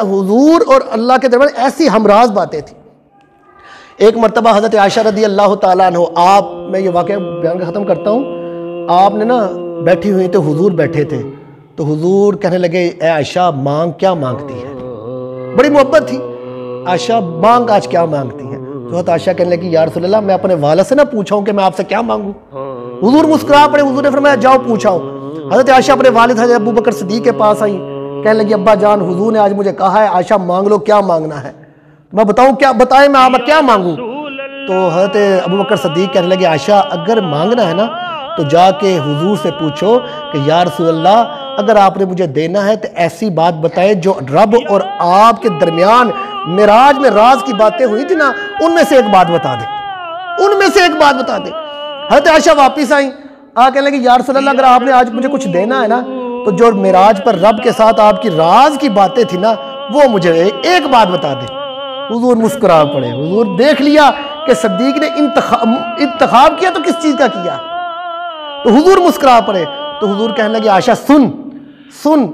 حضور اور اللہ کے درمیان ایسی ہمراز باتیں تھیں۔ ایک مرتبہ حضرت عائشہ رضی اللہ تعالیٰ عنہ، میں یہ واقعہ بیان کا ختم کرتا ہوں، آپ نے بیٹھی ہوئی تو حضور بیٹھے تھے، تو حضور کہنے لگے اے عائشہ مانگ کیا مانگتی ہے؟ بڑی محبت تھی، عائشہ مانگ آج کیا مانگتی ہیں؟ تو حضرت عائشہ کہنے لگی یا رسول اللہ میں اپنے والد سے نہ پوچھاؤں کہ میں آپ سے کیا مانگوں؟ حضور مسکرا پڑے، حضور نے فرمایا جاؤ پوچھاؤ۔ حضرت عائشہ اپنے والد حضرت ابو بکر صدیق کے پاس آئی، کہنے لگی ابا جان حضور نے آج مجھے کہا ہے عائشہ مانگ لو، کیا مانگنا ہے؟ میں بتاؤں کیا؟ بتائیں میں آپ کیا مانگوں؟ تو حضرت ابو بکر صدیق کہنے لگے عائشہ اگر مانگنا ہے نا تو جا کے حضور سے پوچھو کہ یا رسول اللہ اگر آپ نے مجھے دینا ہے تو ایسی بات بتائیں جو رب اور آپ کے درمیان معراج میں راز کی باتیں ہوئی تھی نا، ان میں سے ایک بات بتا دے، ان میں سے ایک بات بتا دے۔ حضرت عائشہ واپس آئیں، کہنے لگے یا رسول اللہ اگر آپ نے آج مجھے کچھ دینا ہے نا تو جو معراج پر رب کے ساتھ آپ کی راز کی باتیں تھی نا وہ مجھے ایک بات بتا دے۔ حضور مسکرا پڑے، حضور دیکھ لیا کہ صدیق نے انتخاب کیا تو کس چیز کا کیا، تو حضور مسکرا پڑے۔ تو حضور کہنے لگے عائشہ سن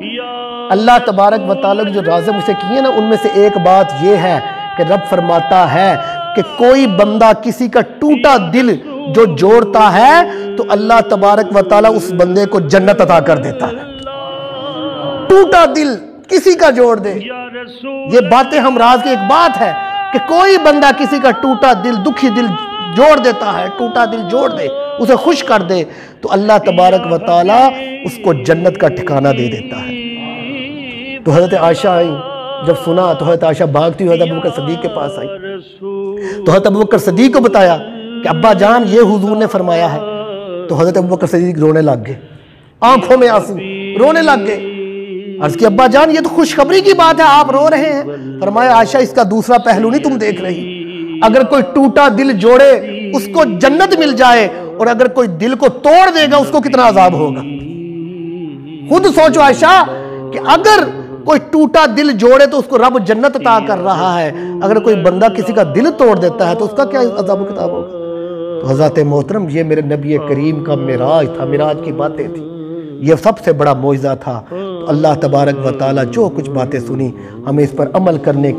اللہ تبارک و تعالیٰ کی جو رازیں مجھ سے کی ہیں نا ان میں سے ایک بات یہ ہے کہ رب فرماتا ہے کہ کوئی بندہ کسی کا ٹوٹا دل جو جوڑتا ہے تو اللہ تبارک و تعالیٰ اس بندے کو جنت عطا کر دیتا ہے۔ ٹوٹا دل کسی کا جوڑ دے، یہ باتیں ہم راز کی ایک بات ہے کہ کوئی بندہ کسی کا ٹوٹا دل، دکھی دل جوڑ دیتا ہے، ٹوٹا دل جوڑ دے، اسے خوش کر دے تو اللہ تبارک و تعالیٰ اس کو جنت کا ٹھکانہ دے دیتا ہے۔ تو حضرت عائشہ آئی، جب سنا تو حضرت عائشہ بھاگتی ہوئی حضرت ابوبکر صدیق کے پاس آئی، تو حضرت ابوبکر صدیق کو بتایا کہ ابا جان یہ حضور نے فرمایا ہے۔ تو حضرت ابوبکر صدیق رونے لگ گئے، آنکھوں میں آنسو، رونے لگ گئے۔ عرض کی ابا جان یہ تو خوشخبری کی بات ہے، آپ رو رہے ہیں۔ فرمایا عائشہ اس کا دوسرا پہلو نہیں تم دیکھ رہی، اگر کوئی ٹوٹا دل جوڑے اس کو جنت مل جائے اور اگر کوئی دل کو توڑ دے گا اس کو کتنا عذاب ہوگا۔ خود سوچو عائشہ کہ اگر کوئی ٹوٹا دل جوڑے تو اس کو رب جنت عطا کر رہا ہے، اگر کوئی بندہ کسی کا دل توڑ دیتا ہے تو اس کا کیا عذاب و کتاب ہوگا۔ تو حضرت محترم یہ میرے نبی کریم کا معراج تھا، معراج کی باتیں تھیں، یہ سب سے بڑا معجزہ تھا۔ تو اللہ تبارک و تعالیٰ جو کچھ باتیں سنی ہمیں اس پر عمل کرنے کی